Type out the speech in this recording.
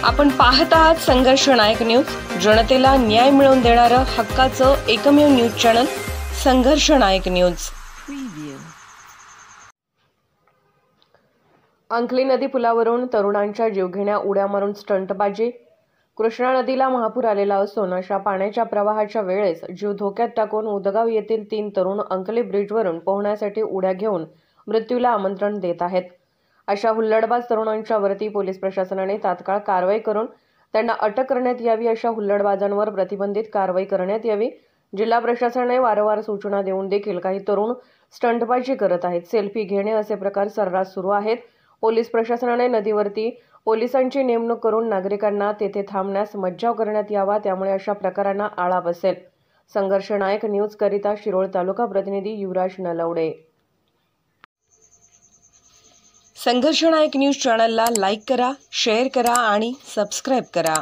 आपण पाहत आहात संघर्ष नायक न्यूज, जनतेला न्याय मिळवून देणारं हक्काचं एकमेव न्यूज चॅनल संघर्ष नायक न्यूज। अंकली नदी पुलावरून तरुणांच्या जीवघेण्या उड्या मारून स्टंटबाजी। कृष्णा नदीला महापूर आलेला असून अशा पाण्याच्या प्रवाहाच्या वेळेस जीव धोक्यात टाकून उदगाव येथील 3 तरुण अंकली ब्रिजवरून पोहण्यासाठी उड्या घेऊन मृत्यूला आमंत्रण देत आहेत। अशा हुल्लडबाज तरुणांच्या वरती पोलीस प्रशासनाने तात्काळ कारवाई करून त्यांना अटक करण्यात यावी, अशा हुल्लडबाजांवर प्रतिबंधित कारवाई करण्यात यावी। जिल्हा प्रशासनाने वारंवार सूचना देऊन देखील काही तरुण स्टंटबाजी करत आहेत। सेल्फी घेणे असे प्रकार सर्रास सुरू आहेत। पोलीस प्रशासनाने नदीवरती पोलिसांची नेमणूक करून नागरिकांना तेथे थांबण्यास मज्जाव करण्यात यावा, त्यामुळे अशा प्रकारांना आळा बसेल। संघर्ष नायक न्यूज करिता शिरोळ तालुका प्रतिनिधी युवराज नलवडे। संघर्ष नायक न्यूज चॅनलला लाईक करा, शेअर करा आणि सबस्क्राइब करा।